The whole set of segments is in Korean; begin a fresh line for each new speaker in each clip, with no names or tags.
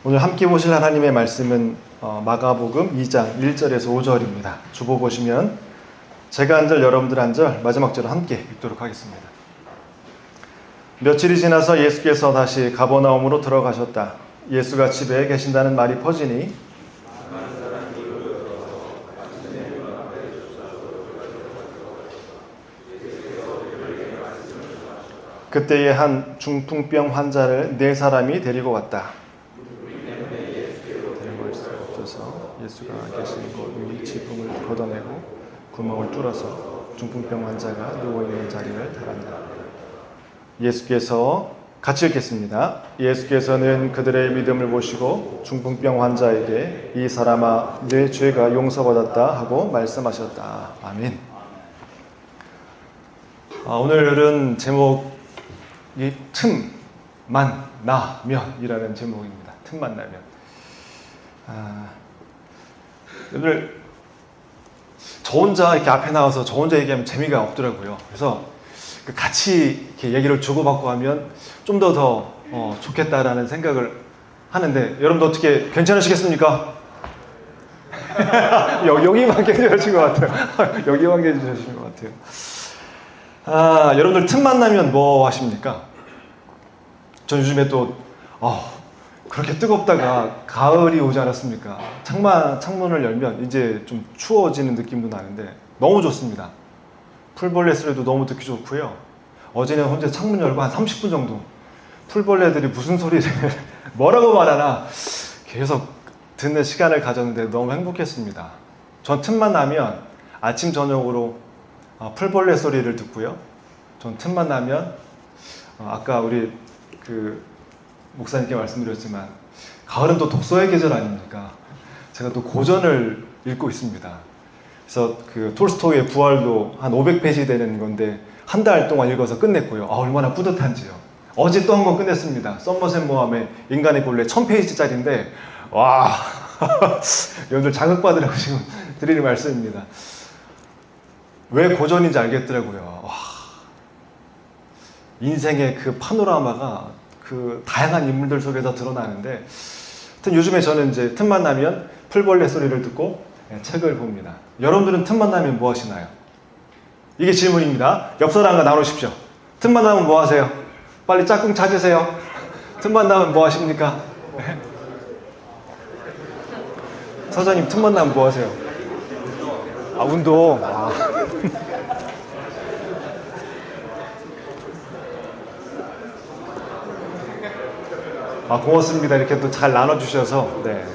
오늘 함께 보실 하나님의 말씀은 마가복음 2장 1절에서 5절입니다. 주보 보시면 제가 한 절, 여러분들 한 절, 마지막 절을 함께 읽도록 하겠습니다. 며칠이 지나서 예수께서 다시 가버나움으로 들어가셨다. 예수가 집에 계신다는 말이 퍼지니 그때에 한 중풍병 환자를 4사람이 데리고 왔다. 예수가 계신 곳 위 지붕을 걷어내고 구멍을 뚫어서 중풍병 환자가 누워있는 자리를 달았다. 예수께서 같이 읽겠습니다. 예수께서는 그들의 믿음을 보시고 중풍병 환자에게 이 사람아 내 죄가 용서받았다 하고 말씀하셨다. 아멘. 오늘은 제목이 틈만 나면이라는 제목입니다. 틈만 나면. 오늘 저 혼자 이렇게 앞에 나와서 저 혼자 얘기하면 재미가 없더라고요. 그래서 같이 이렇게 얘기를 주고받고 하면 좀 더 좋겠다라는 생각을 하는데, 여러분도 어떻게 괜찮으시겠습니까? 여기만 괜찮으신 것 같아요. 여기만 괜찮으신 것 같아요. 여러분들 틈만 나면 뭐 하십니까? 전 요즘에 또 그렇게 뜨겁다가 가을이 오지 않았습니까? 창문을 열면 이제 좀 추워지는 느낌도 나는데 너무 좋습니다. 풀벌레 소리도 너무 듣기 좋고요. 어제는 혼자 창문 열고 한 30분 정도 풀벌레들이 무슨 소리를 뭐라고 말하나 계속 듣는 시간을 가졌는데 너무 행복했습니다. 전 틈만 나면 아침 저녁으로 풀벌레 소리를 듣고요. 전 틈만 나면 아까 우리 목사님께 말씀드렸지만 가을은 또 독서의 계절 아닙니까? 제가 또 고전을 읽고 있습니다. 그래서 톨스토이의 부활도 한 500페이지 되는 건데 한 달 동안 읽어서 끝냈고요. 얼마나 뿌듯한지요. 어제 또 한 권 끝냈습니다. 썸머셋 모함의 인간의 본래 1000페이지짜리인데 와 여러분들 자극받으라고 지금 드리는 말씀입니다. 왜 고전인지 알겠더라고요. 인생의 그 파노라마가 다양한 인물들 속에서 드러나는데, 하여튼 요즘에 저는 이제 틈만 나면 풀벌레 소리를 듣고 책을 봅니다. 여러분들은 틈만 나면 뭐 하시나요? 이게 질문입니다. 옆 사람과 나누십시오. 틈만 나면 뭐 하세요? 빨리 짝꿍 찾으세요. 틈만 나면 뭐 하십니까? 사장님 틈만 나면 뭐 하세요? 운동. 고맙습니다. 이렇게 또 잘 나눠주셔서. 네.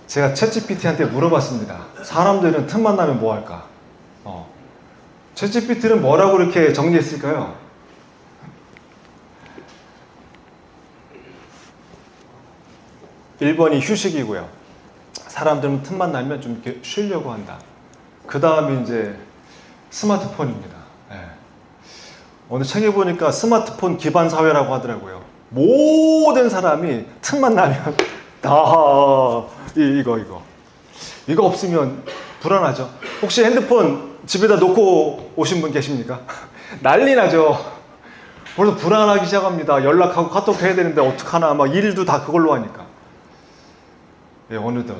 제가 챗GPT한테 물어봤습니다. 사람들은 틈만 나면 뭐 할까? 챗GPT는 뭐라고 이렇게 정리했을까요? (1번이) 휴식이고요. 사람들은 틈만 나면 좀 이렇게 쉬려고 한다. 그 다음이 이제 스마트폰입니다. 네. 어느 책에 보니까 스마트폰 기반 사회라고 하더라고요. 모든 사람이 틈만 나면 다 이거 없으면 불안하죠. 혹시 핸드폰 집에다 놓고 오신 분 계십니까? 난리 나죠. 벌써 불안하기 시작합니다. 연락하고 카톡 해야 되는데 어떡하나, 일도 다 그걸로 하니까. 네, 어느덧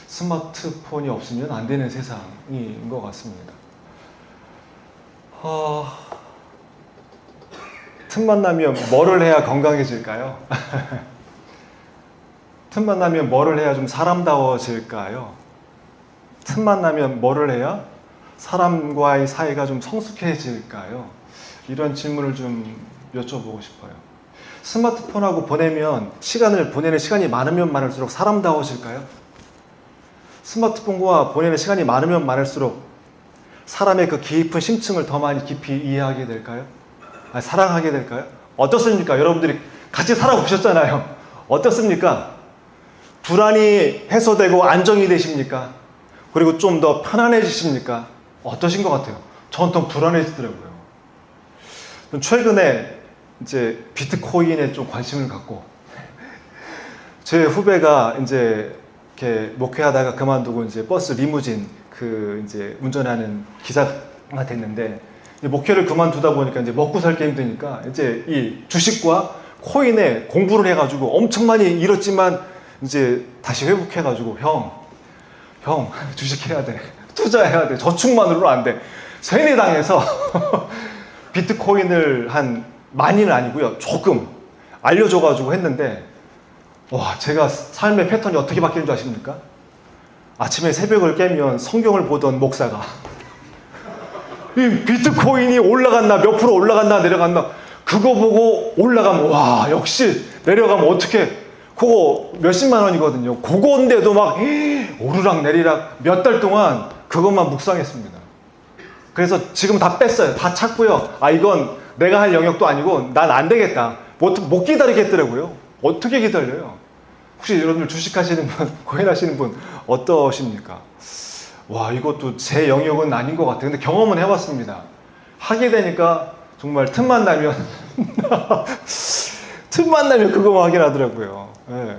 스마트폰이 없으면 안 되는 세상인 것 같습니다. 틈만 나면 뭐를 해야 건강해질까요? 틈만 나면 뭐를 해야 좀 사람다워질까요? 틈만 나면 뭐를 해야 사람과의 사이가 좀 성숙해질까요? 이런 질문을 좀 여쭤보고 싶어요. 스마트폰하고 보내는 시간이 많으면 많을수록 사람다워질까요? 스마트폰과 보내는 시간이 많으면 많을수록 사람의 그 깊은 심층을 더 많이 깊이 이해하게 될까요? 사랑하게 될까요? 어떻습니까? 여러분들이 같이 살아보셨잖아요. 어떻습니까? 불안이 해소되고 안정이 되십니까? 그리고 좀 더 편안해지십니까? 어떠신 것 같아요? 전 더 불안해지더라고요. 최근에 이제 비트코인에 좀 관심을 갖고, 제 후배가 이제 이렇게 목회하다가 그만두고 이제 버스 리무진 그 이제 운전하는 기사가 됐는데 이제 목회를 그만두다 보니까 이제 먹고 살기 힘드니까 이제 이 주식과 코인에 공부를 해가지고 엄청 많이 잃었지만 이제 다시 회복해가지고 형 주식해야 돼, 투자해야 돼, 저축만으로는 안 돼. 세뇌당해서 비트코인을 한 많이는 아니고요, 조금 알려줘가지고 했는데 와, 제가 삶의 패턴이 어떻게 바뀌는 줄 아십니까? 아침에 새벽을 깨면 성경을 보던 목사가 이 비트코인이 올라갔나, 몇 프로 올라갔나 내려갔나 그거 보고 올라가면 와, 역시 내려가면 어떻게, 그거 몇십만 원이거든요. 그건데도 막 오르락 내리락 몇 달 동안 그것만 묵상했습니다. 그래서 지금 다 뺐어요. 다 찾고요. 아, 이건 내가 할 영역도 아니고 난 안 되겠다. 못 기다리겠더라고요. 어떻게 기다려요? 혹시 여러분들 주식하시는 분, 코인 하시는 분 어떠십니까? 와, 이것도 제 영역은 아닌 것 같아요. 근데 경험은 해봤습니다. 하게 되니까 정말 틈만 나면 틈만 나면 그거만 하긴 하더라고요. 네.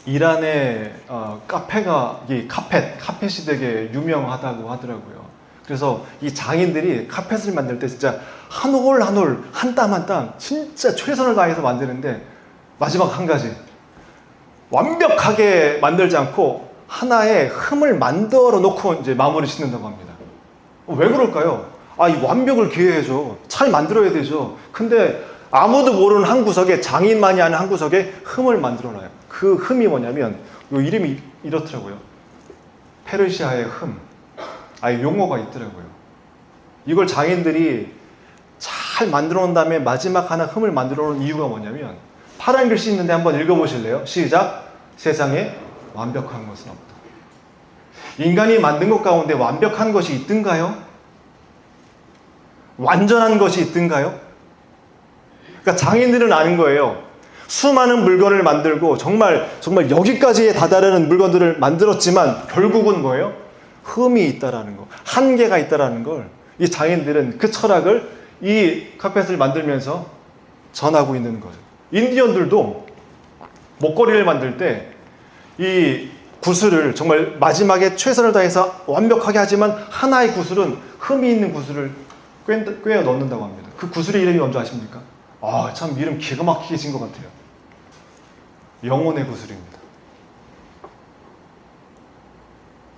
이란의 카페가, 이 카펫이 되게 유명하다고 하더라고요. 그래서 이 장인들이 카펫을 만들 때 진짜 한 올 한 올, 한 땀 한 땀 진짜 최선을 다해서 만드는데 마지막 한 가지, 완벽하게 만들지 않고 하나의 흠을 만들어 놓고 이제 마무리 짓는다고 합니다. 왜 그럴까요? 아, 이 완벽을 기해야죠. 잘 만들어야 되죠. 근데 아무도 모르는 한 구석에, 장인만이 아는 한 구석에 흠을 만들어 놔요. 그 흠이 뭐냐면, 이 이름이 이렇더라고요. 페르시아의 흠. 아예 용어가 있더라고요. 이걸 장인들이 잘 만들어 놓은 다음에 마지막 하나 흠을 만들어 놓은 이유가 뭐냐면, 파란 글씨 있는데 한번 읽어보실래요? 시작. 세상에 완벽한 것은 없다. 인간이 만든 것 가운데 완벽한 것이 있든가요? 완전한 것이 있든가요? 그러니까 장인들은 아는 거예요. 수많은 물건을 만들고 정말 여기까지에 다다르는 물건들을 만들었지만 결국은 뭐예요? 흠이 있다라는 거, 한계가 있다라는 걸 이 장인들은 그 철학을 이 카펫을 만들면서 전하고 있는 거죠. 인디언들도 목걸이를 만들 때 이 구슬을 정말 마지막에 최선을 다해서 완벽하게 하지만 하나의 구슬은 흠이 있는 구슬을 꿰어 넣는다고 합니다. 그 구슬의 이름이 뭔지 아십니까? 아, 참 이름 기가 막히게 진 것 같아요. 영혼의 구슬입니다.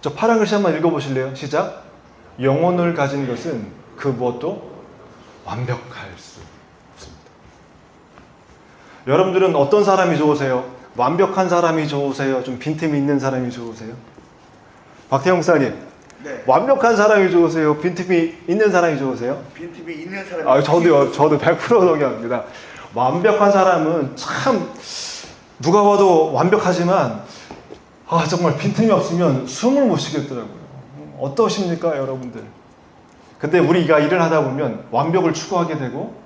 저 파란 글씨 한번 읽어보실래요? 시작. 영혼을 가진 것은 그 무엇도 완벽할 수 없습니다. 여러분들은 어떤 사람이 좋으세요? 완벽한 사람이 좋으세요? 좀 빈틈이 있는 사람이 좋으세요? 박태영 목사님,
네.
완벽한 사람이 좋으세요? 빈틈이 있는 사람이 좋으세요?
빈틈이 있는 사람이.
아, 저도 100% 동의합니다. 완벽한 사람은 참 누가 봐도 완벽하지만 정말 빈틈이 없으면 숨을 못 쉬겠더라고요. 어떠십니까, 여러분들? 근데 우리가 일을 하다 보면 완벽을 추구하게 되고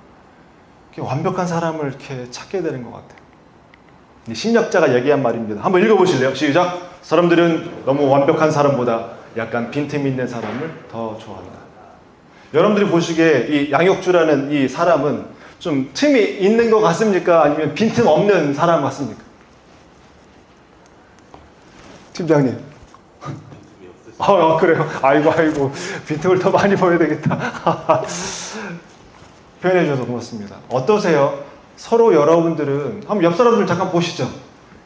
완벽한 사람을 이렇게 찾게 되는 것 같아요. 심리학자가 얘기한 말입니다. 한번 읽어보실래요? 시작. 사람들은 너무 완벽한 사람보다 약간 빈틈이 있는 사람을 더 좋아한다. 여러분들이 보시기에 이 양혁주라는 이 사람은 좀 틈이 있는 것 같습니까? 아니면 빈틈 없는 사람 같습니까? 팀장님. 그래요? 아이고, 빈틈을 더 많이 보여야 되겠다. 표현해 주셔서 고맙습니다. 어떠세요? 서로 여러분들은 한번 옆 사람들 잠깐 보시죠.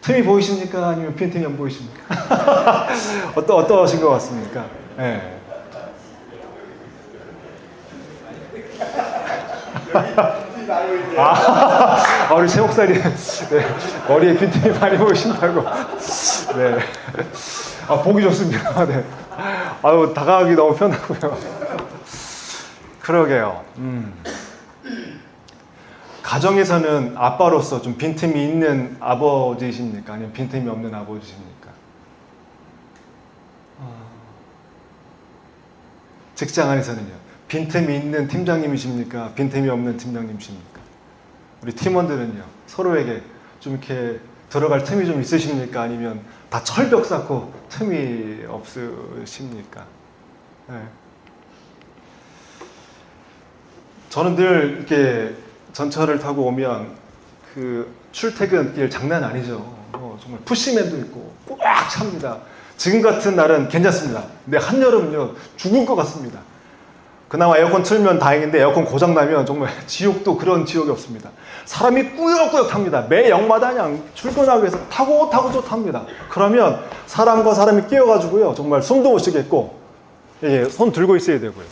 틈이 보이십니까? 아니면 빈틈이 안 보이십니까? 어떠신 것 같습니까? 네. 우리 최 목사님, 네, 머리에 빈틈이 많이 보이신다고. 네. 보기 좋습니다. 네. 다가가기 너무 편하고요. 그러게요. 가정에서는 아빠로서 좀 빈틈이 있는 아버지십니까? 아니면 빈틈이 없는 아버지십니까? 직장 안에서는요. 빈틈이 있는 팀장님이십니까? 빈틈이 없는 팀장님이십니까? 우리 팀원들은요. 서로에게 좀 이렇게 들어갈 틈이 좀 있으십니까? 아니면 다 철벽 쌓고 틈이 없으십니까? 네. 저는 늘 이렇게 전철을 타고 오면 그 출퇴근길 장난 아니죠. 정말 푸시맨도 있고 꽉 찹니다. 지금 같은 날은 괜찮습니다. 근데 한여름은요 죽을 것 같습니다. 그나마 에어컨 틀면 다행인데 에어컨 고장 나면 정말 지옥도 그런 지옥이 없습니다. 사람이 꾸역꾸역 탑니다. 매 역마다 그냥 출근하기 위해서 타고 또 탑니다. 그러면 사람과 사람이 끼어가지고요 정말 숨도 못 쉬겠고 손 들고 있어야 되고요.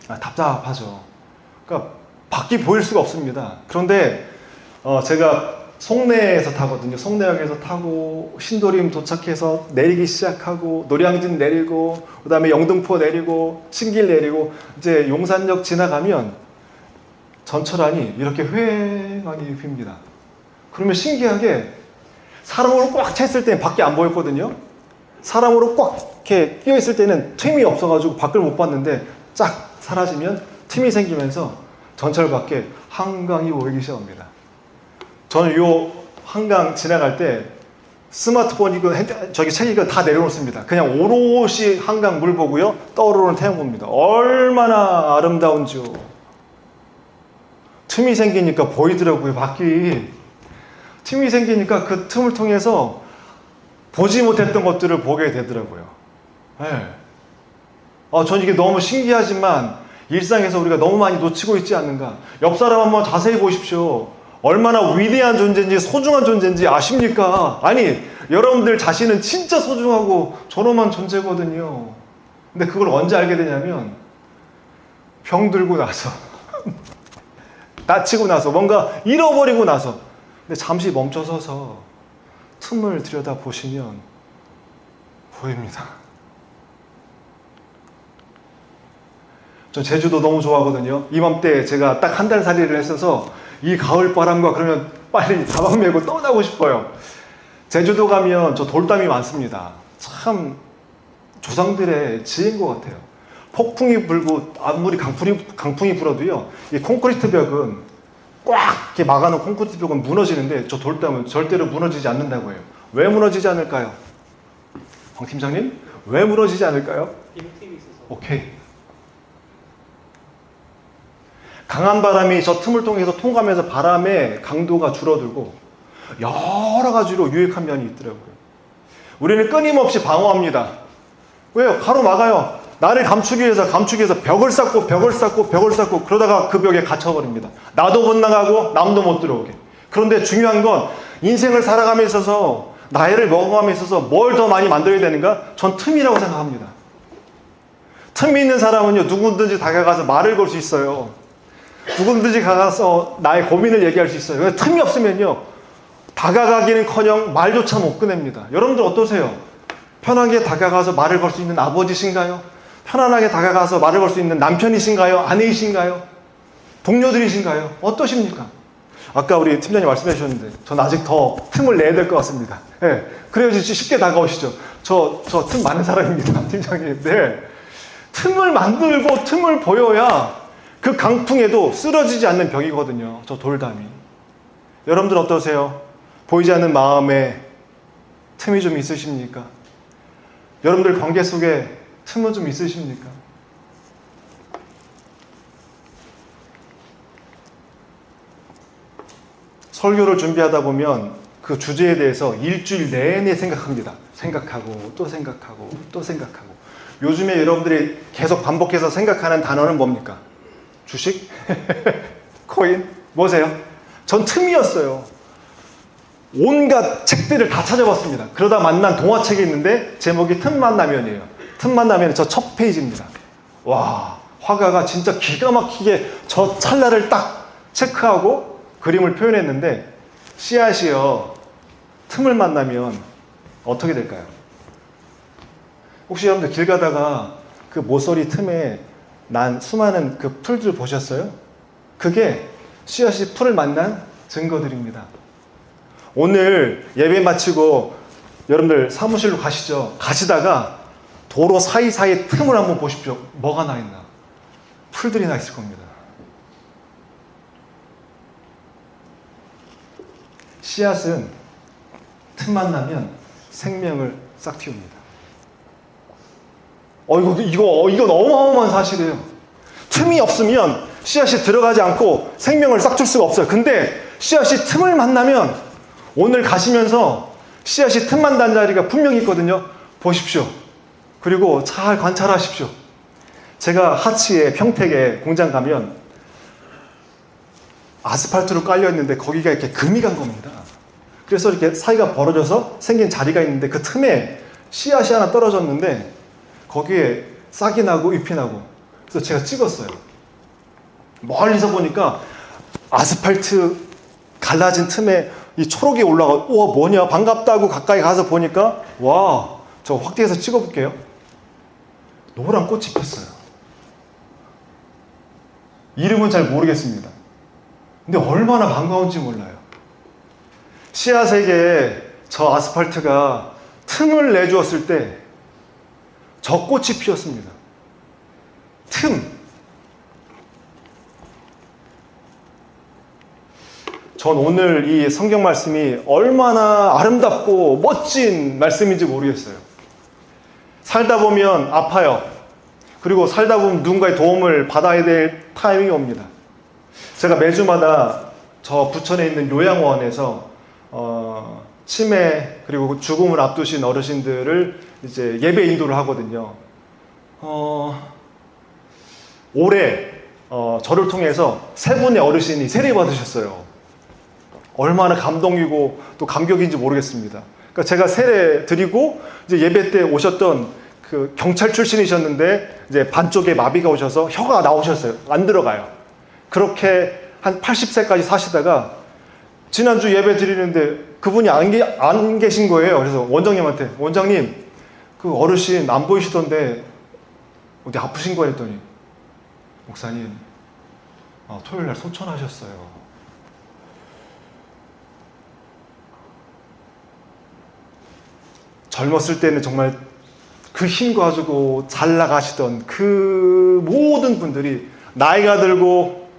답답하죠. 그러니까 밖이 보일 수가 없습니다. 그런데 제가 송내에서 타거든요. 송내역에서 타고 신도림 도착해서 내리기 시작하고 노량진 내리고 그 다음에 영등포 내리고 신길 내리고 이제 용산역 지나가면 전철안이 이렇게 휑하니 휩니다. 그러면 신기하게 사람으로 꽉 찼을 때는 밖이 안 보였거든요. 사람으로 꽉 이렇게 끼어 있을 때는 틈이 없어가지고 밖을 못 봤는데 쫙 사라지면 틈이 생기면서 전철 밖에 한강이 보이기 시작합니다. 저는 요 한강 지나갈 때 스마트폰이고 저기 책이고 다 내려놓습니다. 그냥 오롯이 한강 물 보고요. 떠오르는 태양 봅니다. 얼마나 아름다운지요. 틈이 생기니까 보이더라고요. 밖이. 틈이 생기니까 그 틈을 통해서 보지 못했던 것들을 보게 되더라고요. 네. 전 이게 너무 신기하지만 일상에서 우리가 너무 많이 놓치고 있지 않는가. 옆 사람 한번 자세히 보십시오. 얼마나 위대한 존재인지 소중한 존재인지 아십니까? 아니, 여러분들 자신은 진짜 소중하고 존엄한 존재거든요. 근데 그걸 언제 알게 되냐면 병 들고 나서 다치고 나서 뭔가 잃어버리고 나서. 근데 잠시 멈춰서서 틈을 들여다 보시면 보입니다. 저 제주도 너무 좋아하거든요. 이맘때 제가 딱 한 달 살이를 했어서 이 가을 바람과 그러면 빨리 가방 메고 떠나고 싶어요. 제주도 가면 저 돌담이 많습니다. 참 조상들의 지혜인 것 같아요. 폭풍이 불고 아무리 강풍이 불어도요, 이 콘크리트 벽은 꽉 이렇게 막아놓은 콘크리트 벽은 무너지는데 저 돌담은 절대로 무너지지 않는다고 해요. 왜 무너지지 않을까요? 황 팀장님, 왜 무너지지 않을까요?
빈틈이 있어서.
오케이. 강한 바람이 저 틈을 통해서 통과하면서 바람의 강도가 줄어들고 여러 가지로 유익한 면이 있더라고요. 우리는 끊임없이 방어합니다. 왜요? 가로막아요. 나를 감추기 위해서 벽을 쌓고 그러다가 그 벽에 갇혀버립니다. 나도 못 나가고 남도 못 들어오게. 그런데 중요한 건 인생을 살아감에 있어서 나이를 먹어감에 있어서 뭘 더 많이 만들어야 되는가? 전 틈이라고 생각합니다. 틈이 있는 사람은요 누구든지 다가가서 말을 걸 수 있어요. 누구든지 가서 나의 고민을 얘기할 수 있어요. 틈이 없으면요 다가가기는커녕 말조차 못 꺼냅니다. 여러분들 어떠세요? 편하게 다가가서 말을 걸 수 있는 아버지신가요? 편안하게 다가가서 말을 걸 수 있는 남편이신가요? 아내이신가요? 동료들이신가요? 어떠십니까? 아까 우리 팀장님 말씀해 주셨는데 전 아직 더 틈을 내야 될 것 같습니다. 네, 그래야지 쉽게 다가오시죠. 저 틈 많은 사람입니다. 팀장님. 네. 틈을 만들고 틈을 보여야 그 강풍에도 쓰러지지 않는 벽이거든요. 저 돌담이. 여러분들 어떠세요? 보이지 않는 마음에 틈이 좀 있으십니까? 여러분들 관계 속에 틈은 좀 있으십니까? 설교를 준비하다 보면 그 주제에 대해서 일주일 내내 생각합니다. 생각하고 또 생각하고 또 생각하고. 요즘에 여러분들이 계속 반복해서 생각하는 단어는 뭡니까? 주식? 코인? 뭐세요? 전 틈이었어요. 온갖 책들을 다 찾아봤습니다. 그러다 만난 동화책이 있는데 제목이 틈만나면이에요. 틈만나면 저 첫 페이지입니다. 와, 화가가 진짜 기가 막히게 저 찰나를 딱 체크하고 그림을 표현했는데 씨앗이요 틈을 만나면 어떻게 될까요? 혹시 여러분들 길 가다가 그 모서리 틈에 난 수많은 그 풀들 보셨어요? 그게 씨앗이 풀을 만난 증거들입니다. 오늘 예배 마치고 여러분들 사무실로 가시죠. 가시다가 도로 사이사이 틈을 한번 보십시오. 뭐가 나 있나? 풀들이 나 있을 겁니다. 씨앗은 틈만 나면 생명을 싹 틔웁니다. 이건 어마어마한 사실이에요. 틈이 없으면 씨앗이 들어가지 않고 생명을 싹 줄 수가 없어요. 근데 씨앗이 틈을 만나면 오늘 가시면서 씨앗이 틈만 단 자리가 분명히 있거든요. 보십시오. 그리고 잘 관찰하십시오. 제가 하치에 평택에 공장 가면 아스팔트로 깔려있는데 거기가 이렇게 금이 간 겁니다. 그래서 이렇게 사이가 벌어져서 생긴 자리가 있는데 그 틈에 씨앗이 하나 떨어졌는데 거기에 싹이 나고 잎이 나고, 그래서 제가 찍었어요. 멀리서 보니까 아스팔트 갈라진 틈에 이 초록이 올라가, 우와 뭐냐 반갑다고 가까이 가서 보니까, 와, 저 확대해서 찍어볼게요. 노란 꽃이 폈어요. 이름은 잘 모르겠습니다. 근데 얼마나 반가운지 몰라요. 씨앗에게 저 아스팔트가 틈을 내주었을 때 저 꽃이 피었습니다. 틈. 전 오늘 이 성경 말씀이 얼마나 아름답고 멋진 말씀인지 모르겠어요. 살다 보면 아파요. 그리고 살다 보면 누군가의 도움을 받아야 될 타이밍이 옵니다. 제가 매주마다 저 부천에 있는 요양원에서 치매 그리고 죽음을 앞두신 어르신들을 이제 예배 인도를 하거든요. 올해 저를 통해서 3분의 어르신이 세례 받으셨어요. 얼마나 감동이고 또 감격인지 모르겠습니다. 그러니까 제가 세례 드리고 이제 예배 때 오셨던 그 경찰 출신이셨는데 이제 반쪽에 마비가 오셔서 혀가 나오셨어요. 안 들어가요. 그렇게 한 80세까지 사시다가 지난주 예배 드리는데 그분이 안 계신 거예요. 그래서 원장님한테, 원장님 그 어르신 안 보이시던데 어디 아프신 거 했더니, 목사님 토요일날 소천하셨어요. 젊었을 때는 정말 그 힘 가지고 잘 나가시던 그 모든 분들이 나이가 들고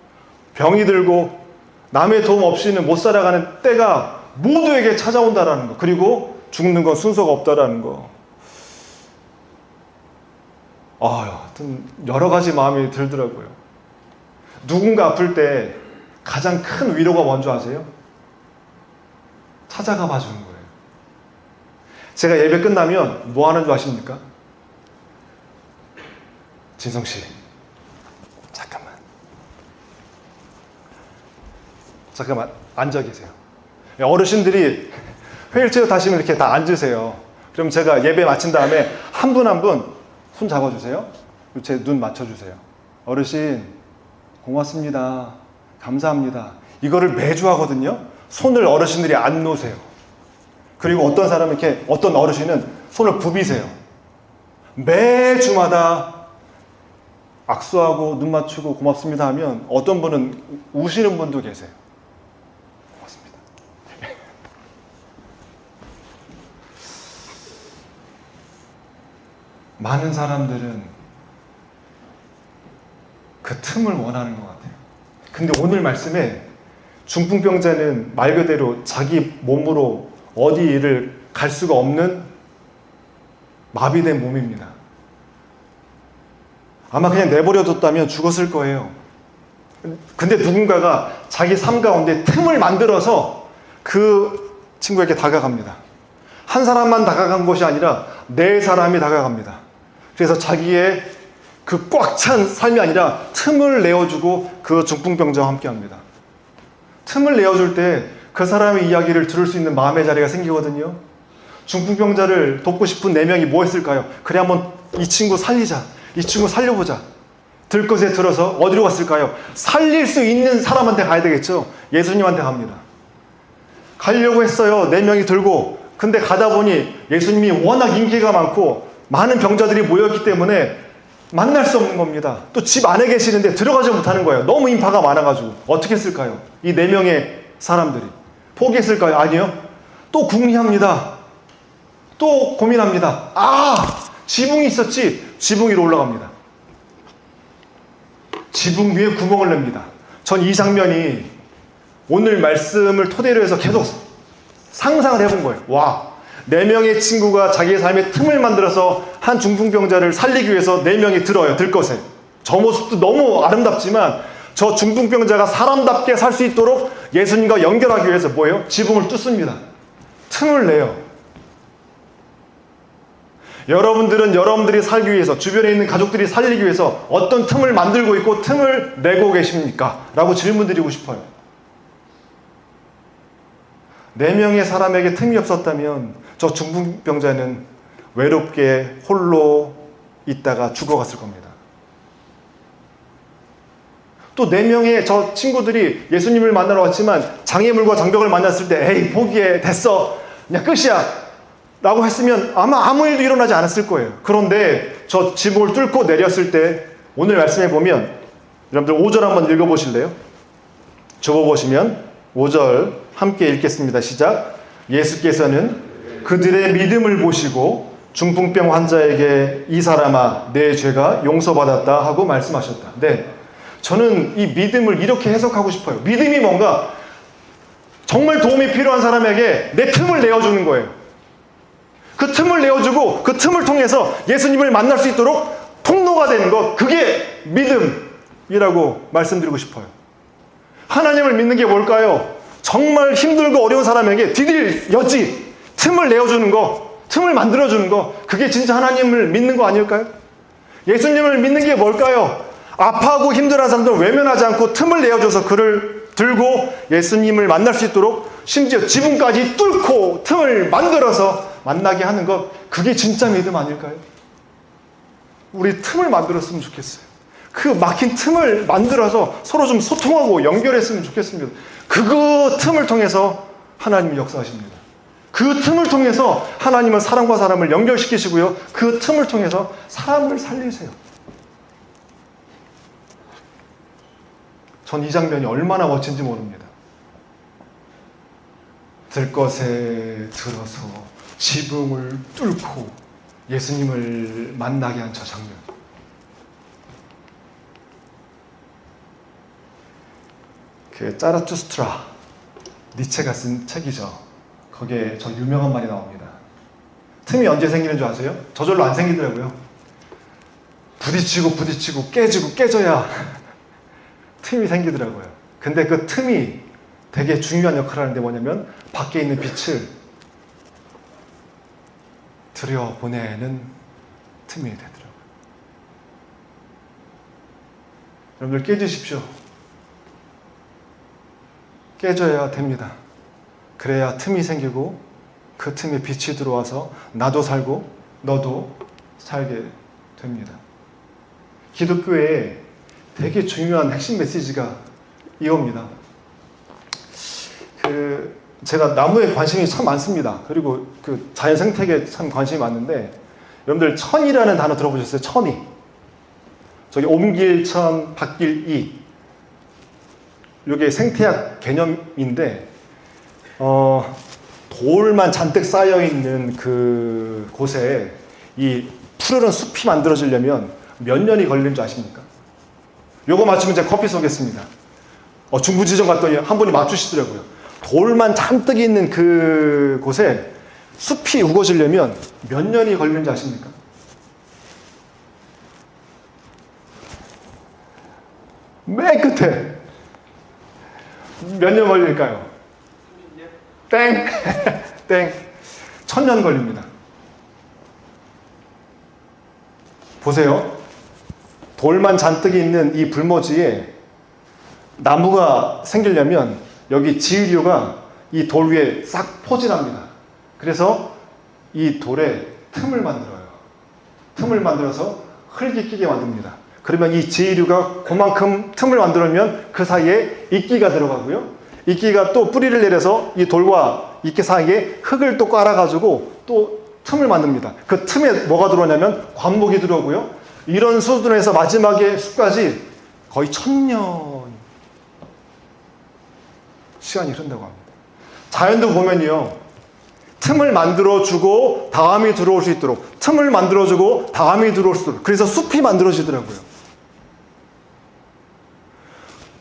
병이 들고 남의 도움 없이는 못 살아가는 때가 모두에게 찾아온다라는 거, 그리고 죽는 건 순서가 없다라는 거. 하여튼 여러 가지 마음이 들더라고요. 누군가 아플 때 가장 큰 위로가 뭔지 아세요? 찾아가 봐주는 거예요. 제가 예배 끝나면 뭐 하는 줄 아십니까? 진성씨, 잠깐만 앉아 계세요. 어르신들이 휠체어 타시면 이렇게 다 앉으세요. 그럼 제가 예배 마친 다음에 한 분 한 분 손 잡아주세요. 제 눈 맞춰주세요. 어르신 고맙습니다. 감사합니다. 이거를 매주 하거든요. 손을 어르신들이 안 놓으세요. 그리고 어떤 사람은 이렇게, 어떤 어르신은 손을 부비세요. 매주마다 악수하고 눈 맞추고 고맙습니다 하면 어떤 분은 우시는 분도 계세요. 고맙습니다. 많은 사람들은 그 틈을 원하는 것 같아요. 근데 오늘 말씀에 중풍병자는 말 그대로 자기 몸으로 어디를 갈 수가 없는 마비된 몸입니다. 아마 그냥 내버려뒀다면 죽었을 거예요. 근데 누군가가 자기 삶 가운데 틈을 만들어서 그 친구에게 다가갑니다. 한 사람만 다가간 것이 아니라 4사람이 다가갑니다. 그래서 자기의 그 꽉 찬 삶이 아니라 틈을 내어주고 그 중풍병자와 함께 합니다. 틈을 내어줄 때 그 사람의 이야기를 들을 수 있는 마음의 자리가 생기거든요. 중풍병자를 돕고 싶은 4명이 뭐 했을까요? 그래, 한번 이 친구 살리자. 이 친구 살려보자. 들것에 들어서 어디로 갔을까요? 살릴 수 있는 사람한테 가야 되겠죠. 예수님한테 갑니다. 가려고 했어요. 4명이 들고. 근데 가다 보니 예수님이 워낙 인기가 많고 많은 병자들이 모였기 때문에 만날 수 없는 겁니다. 또 집 안에 계시는데 들어가지 못하는 거예요. 너무 인파가 많아가지고. 어떻게 했을까요? 이 4명의 사람들이 포기했을까요? 아니요. 또 궁리합니다. 또 고민합니다. 지붕이 있었지. 지붕 위로 올라갑니다. 지붕 위에 구멍을 냅니다. 전 이 장면이 오늘 말씀을 토대로 해서 계속 상상을 해본 거예요. 와, 4명의 친구가 자기의 삶에 틈을 만들어서 한 중풍병자를 살리기 위해서 4명이 들어요. 들것에. 저 모습도 너무 아름답지만 저 중풍병자가 사람답게 살 수 있도록 예수님과 연결하기 위해서 뭐예요? 지붕을 뚫습니다. 틈을 내요. 여러분들은 여러분들이 살기 위해서, 주변에 있는 가족들이 살리기 위해서 어떤 틈을 만들고 있고 틈을 내고 계십니까? 라고 질문 드리고 싶어요. 4명의 사람에게 틈이 없었다면 저 중풍병자는 외롭게 홀로 있다가 죽어갔을 겁니다. 또 4명의 저 친구들이 예수님을 만나러 왔지만 장애물과 장벽을 만났을 때 에이 포기해, 됐어, 그냥 끝이야 라고 했으면 아마 아무 일도 일어나지 않았을 거예요. 그런데 저 지붕을 뚫고 내렸을 때 오늘 말씀해 보면, 여러분들 5절 한번 읽어보실래요? 적어보시면 5절 함께 읽겠습니다. 시작. 예수께서는 그들의 믿음을 보시고 중풍병 환자에게 이 사람아 내 죄가 용서받았다 하고 말씀하셨다. 네, 저는 이 믿음을 이렇게 해석하고 싶어요. 믿음이 뭔가 정말 도움이 필요한 사람에게 내 틈을 내어주는 거예요. 그 틈을 내어주고 그 틈을 통해서 예수님을 만날 수 있도록 통로가 되는 것, 그게 믿음이라고 말씀드리고 싶어요. 하나님을 믿는 게 뭘까요? 정말 힘들고 어려운 사람에게 디딜 여지, 틈을 내어주는 거, 틈을 만들어주는 거, 그게 진짜 하나님을 믿는 거 아닐까요? 예수님을 믿는 게 뭘까요? 아파하고 힘들어하는 사람들 외면하지 않고 틈을 내어줘서 그를 들고 예수님을 만날 수 있도록 심지어 지붕까지 뚫고 틈을 만들어서 만나게 하는 것, 그게 진짜 믿음 아닐까요? 우리 틈을 만들었으면 좋겠어요. 그 막힌 틈을 만들어서 서로 좀 소통하고 연결했으면 좋겠습니다. 그 틈을 통해서 하나님이 역사하십니다. 그 틈을 통해서 하나님은 사람과 사람을 연결시키시고요. 그 틈을 통해서 사람을 살리세요. 전 이 장면이 얼마나 멋진지 모릅니다. 들것에 들어서 지붕을 뚫고 예수님을 만나게 한 저 장면. 그 짜라투스트라, 니체가 쓴 책이죠. 거기에 저 유명한 말이 나옵니다. 틈이 언제 생기는 줄 아세요? 저절로 안 생기더라고요. 부딪히고 깨지고 깨져야 틈이 생기더라고요. 근데 그 틈이 되게 중요한 역할을 하는데 뭐냐면 밖에 있는 빛을 들여보내는 틈이 되더라고요. 여러분들 깨지십시오. 깨져야 됩니다. 그래야 틈이 생기고 그 틈에 빛이 들어와서 나도 살고 너도 살게 됩니다. 기독교에 되게 중요한 핵심 메시지가 이겁니다. 제가 나무에 관심이 참 많습니다. 그리고 그 자연 생태계에 참 관심이 많은데, 여러분들 천이라는 단어 들어보셨어요? 천이. 저기 옴길천, 박길이. 이게 생태학 개념인데, 돌만 잔뜩 쌓여있는 그 곳에 이 푸르른 숲이 만들어지려면 몇 년이 걸리는 줄 아십니까? 요거 맞추면 제가 커피 쏘겠습니다. 중부지점 갔더니 한 분이 맞추시더라고요. 돌만 잔뜩 있는 그 곳에 숲이 우거지려면 몇 년이 걸리는지 아십니까? 맨 끝에 몇 년 걸릴까요? 땡! 땡! 1000년 걸립니다. 보세요. 돌만 잔뜩 있는 이 불모지에 나무가 생기려면 여기 지유류가 이 돌 위에 싹 포진합니다. 그래서 이 돌에 틈을 만들어요. 틈을 만들어서 흙이 끼게 만듭니다. 그러면 이 지유류가 그만큼 틈을 만들면 그 사이에 이끼가 들어가고요. 이끼가 또 뿌리를 내려서 이 돌과 이끼 사이에 흙을 또 깔아가지고 또 틈을 만듭니다. 그 틈에 뭐가 들어오냐면 관목이 들어오고요. 이런 수준에서 마지막에 숲까지 거의 1000년 시간이 흐른다고 합니다. 자연도 보면요, 틈을 만들어주고 다음이 들어올 수 있도록, 틈을 만들어주고 다음이 들어올 수 있도록, 그래서 숲이 만들어지더라고요.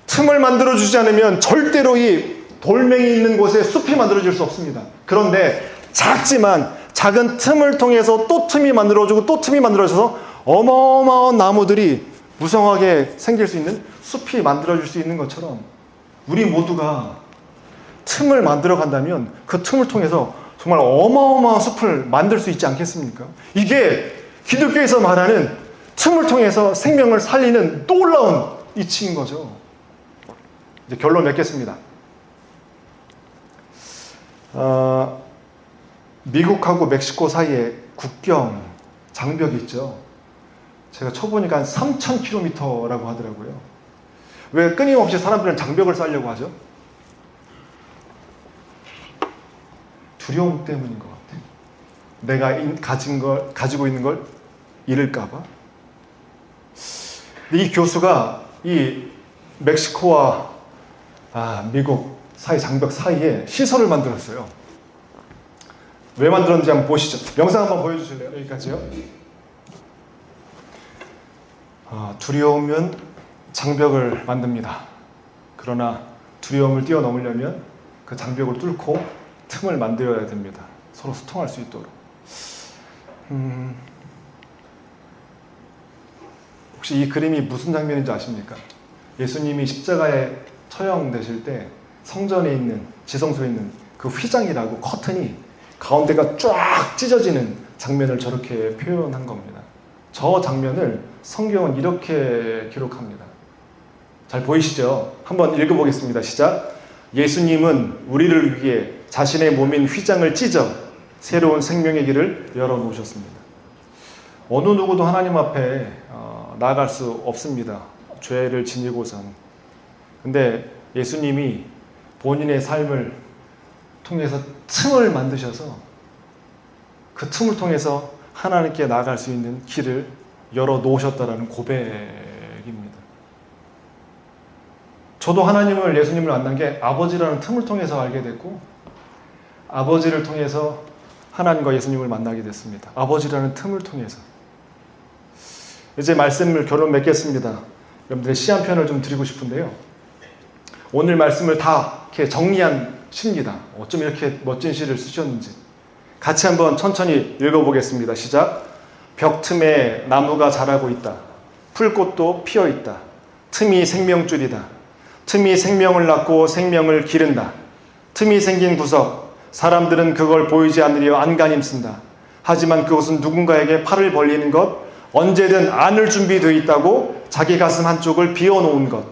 틈을 만들어주지 않으면 절대로 이 돌멩이 있는 곳에 숲이 만들어질 수 없습니다. 그런데 작지만 작은 틈을 통해서 또 틈이 만들어지고 또 틈이 만들어져서 어마어마한 나무들이 무성하게 생길 수 있는 숲이 만들어질 수 있는 것처럼 우리 모두가 틈을 만들어 간다면 그 틈을 통해서 정말 어마어마한 숲을 만들 수 있지 않겠습니까? 이게 기독교에서 말하는 틈을 통해서 생명을 살리는 놀라운 이치인 거죠. 이제 결론 맺겠습니다. 미국하고 멕시코 사이에 국경 장벽이 있죠. 제가 쳐보니까 한 3,000km라고 하더라고요. 왜 끊임없이 사람들은 장벽을 쌓으려고 하죠? 두려움 때문인 것 같아요. 내가 가지고 있는 걸 잃을까봐. 이 교수가 이 멕시코와 미국 사이 장벽 사이에 시설을 만들었어요. 왜 만들었는지 한번 보시죠. 영상 한번 보여주실래요? 여기까지요. 두려우면 장벽을 만듭니다. 그러나 두려움을 뛰어넘으려면 그 장벽을 뚫고 틈을 만들어야 됩니다. 서로 소통할 수 있도록. 혹시 이 그림이 무슨 장면인지 아십니까? 예수님이 십자가에 처형되실 때 성전에 있는, 지성소에 있는 그 휘장이라고 커튼이 가운데가 쫙 찢어지는 장면을 저렇게 표현한 겁니다. 저 장면을 성경은 이렇게 기록합니다. 잘 보이시죠? 한번 읽어보겠습니다. 시작. 예수님은 우리를 위해 자신의 몸인 휘장을 찢어 새로운 생명의 길을 열어놓으셨습니다. 어느 누구도 하나님 앞에 나아갈 수 없습니다. 죄를 지니고선. 근데 예수님이 본인의 삶을 통해서 틈을 만드셔서 그 틈을 통해서 하나님께 나아갈 수 있는 길을 열어놓으셨다라는 고백입니다. 저도 하나님을, 예수님을 만난 게 아버지라는 틈을 통해서 알게 됐고, 아버지를 통해서 하나님과 예수님을 만나게 됐습니다. 아버지라는 틈을 통해서. 이제 말씀을 결론 맺겠습니다. 여러분들의 시 한 편을 좀 드리고 싶은데요. 오늘 말씀을 다 이렇게 정리한 시입니다. 어쩜 이렇게 멋진 시를 쓰셨는지. 같이 한번 천천히 읽어보겠습니다. 시작. 벽 틈에 나무가 자라고 있다. 풀꽃도 피어 있다. 틈이 생명줄이다. 틈이 생명을 낳고 생명을 기른다. 틈이 생긴 구석, 사람들은 그걸 보이지 않으려 안간힘 쓴다. 하지만 그곳은 누군가에게 팔을 벌리는 것, 언제든 안을 준비되어 있다고 자기 가슴 한쪽을 비워놓은 것.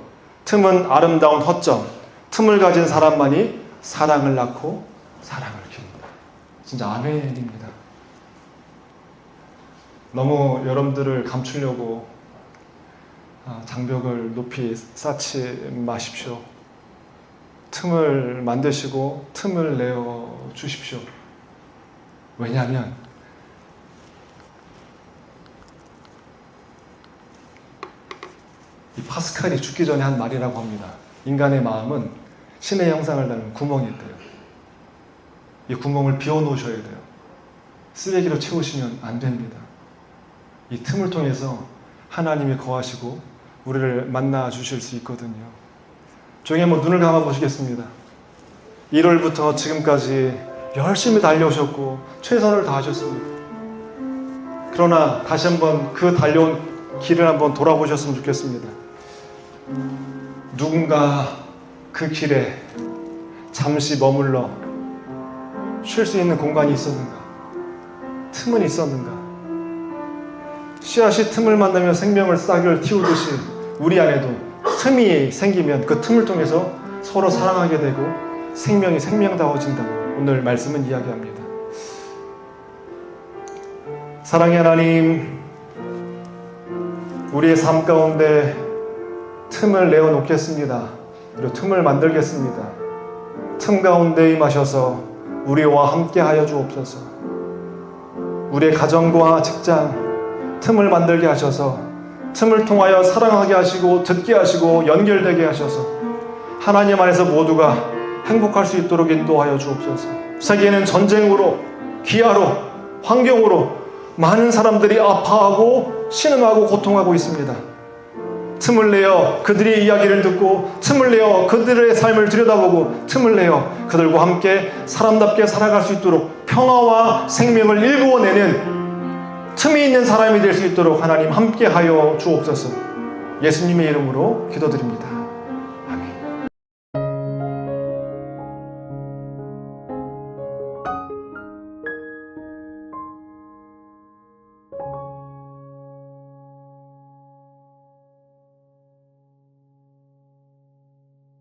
틈은 아름다운 허점, 틈을 가진 사람만이 사랑을 낳고 사랑을 기른다. 진짜 아멘입니다. 너무 여러분들을 감추려고 장벽을 높이 쌓지 마십시오. 틈을 만드시고 틈을 내어 주십시오. 왜냐하면 이 파스칼이 죽기 전에 한 말이라고 합니다. 인간의 마음은 신의 형상을 닮은 구멍이 있대요. 이 구멍을 비워놓으셔야 돼요. 쓰레기로 채우시면 안 됩니다. 이 틈을 통해서 하나님이 거하시고 우리를 만나 주실 수 있거든요. 조용히 한번 눈을 감아 보시겠습니다. 1월부터 지금까지 열심히 달려오셨고 최선을 다하셨습니다. 그러나 다시 한번 그 달려온 길을 한번 돌아보셨으면 좋겠습니다. 누군가 그 길에 잠시 머물러 쉴 수 있는 공간이 있었는가? 틈은 있었는가? 씨앗이 틈을 만나며 생명을 싹을 틔우듯이 우리 안에도 틈이 생기면 그 틈을 통해서 서로 사랑하게 되고 생명이 생명다워진다고 오늘 말씀은 이야기합니다. 사랑의 하나님, 우리의 삶 가운데 틈을 내어놓겠습니다. 그리고 틈을 만들겠습니다. 틈 가운데 임하셔서 우리와 함께하여 주옵소서. 우리의 가정과 직장 틈을 만들게 하셔서 틈을 통하여 사랑하게 하시고 듣게 하시고 연결되게 하셔서 하나님 안에서 모두가 행복할 수 있도록 인도하여 주옵소서. 세계는 전쟁으로, 기아로, 환경으로 많은 사람들이 아파하고 신음하고 고통하고 있습니다. 틈을 내어 그들의 이야기를 듣고 틈을 내어 그들의 삶을 들여다보고 틈을 내어 그들과 함께 사람답게 살아갈 수 있도록 평화와 생명을 일구어내는 틈이 있는 사람이 될 수 있도록 하나님 함께하여 주옵소서. 예수님의 이름으로 기도드립니다.